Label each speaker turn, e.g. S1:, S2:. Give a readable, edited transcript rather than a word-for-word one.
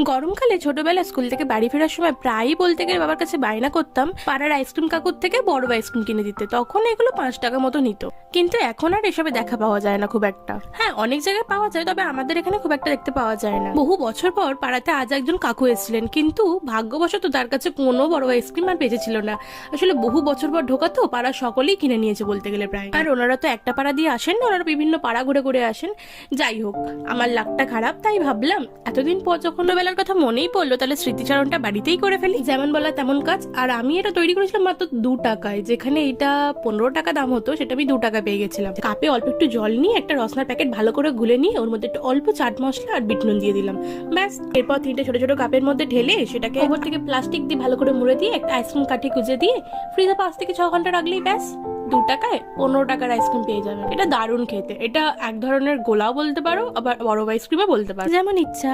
S1: গরমকালে ছোটবেলায় স্কুল থেকে বাড়ি ফেরার সময় প্রায়ই বলতে গেলে বাবার কাছে বায়না করতাম পাড়ার আইসক্রিম কাকুর থেকে বড় আইসক্রিম কিনে দিতে। তখন এগুলো 5 টাকা মতো নিত, কিন্তু এখন আর এসবে দেখা পাওয়া যায় না খুব একটা। হ্যাঁ, অনেক জায়গায় পাওয়া যায়, তবে আমাদের এখানে খুব একটা দেখতে পাওয়া যায় না। বহু বছর পর পাড়াতে আজ একজন কাকু এসেছিলেন, কিন্তু ভাগ্যবশত তার কাছে কোনো বড় আইসক্রিম আর বেঁচে ছিল না। আসলে বহু বছর পর ঢোকা তো, পাড়ার সকলেই কিনে নিয়েছে বলতে গেলে প্রায়। আর ওনারা তো একটা পাড়া দিয়ে আসেন না, ওনারা বিভিন্ন পাড়া ঘুরে ঘুরে আসেন। যাই হোক, আমার লাকটা খারাপ, তাই ভাবলাম এতদিন পর যখন বেলার কথা মনেই পড়লো, তাহলে স্মৃতিচারণটা বাড়িতেই করে ফেলি। যেমন বলা তেমন কাজ। আর আমি এটা তৈরি করেছিলাম মাত্র 2 টাকায়, যেখানে এটা 15 টাকা দাম হতো, সেটা আমি 2 টাকা পেয়ে গেছিলাম। কাপে অল্প একটু জল নিয়ে একটা রসনার প্যাকেট ভালো করে গুলে নিয়ে ওর মধ্যে একটু অল্প চাট মশলা আর বিট নুন দিয়ে দিলাম, ব্যাস। এরপর 3টে ছোট ছোট কাপের মধ্যে ঢেলে সেটাকে ওপর থেকে প্লাস্টিক দিয়ে ভালো করে মুড়ে দিয়ে একটা আইসক্রিম কাঠি গুজে দিয়ে ফ্রিজে 5 থেকে 6 ঘন্টা রাখলেই ব্যাস 2 টাকায় 15 টাকার আইসক্রিম পেয়ে যাবে। এটা দারুণ খেতে। এটা এক ধরনের গোলাও বলতে পারো, আবার বড় আইসক্রিমও বলতে পারো, যেমন ইচ্ছা।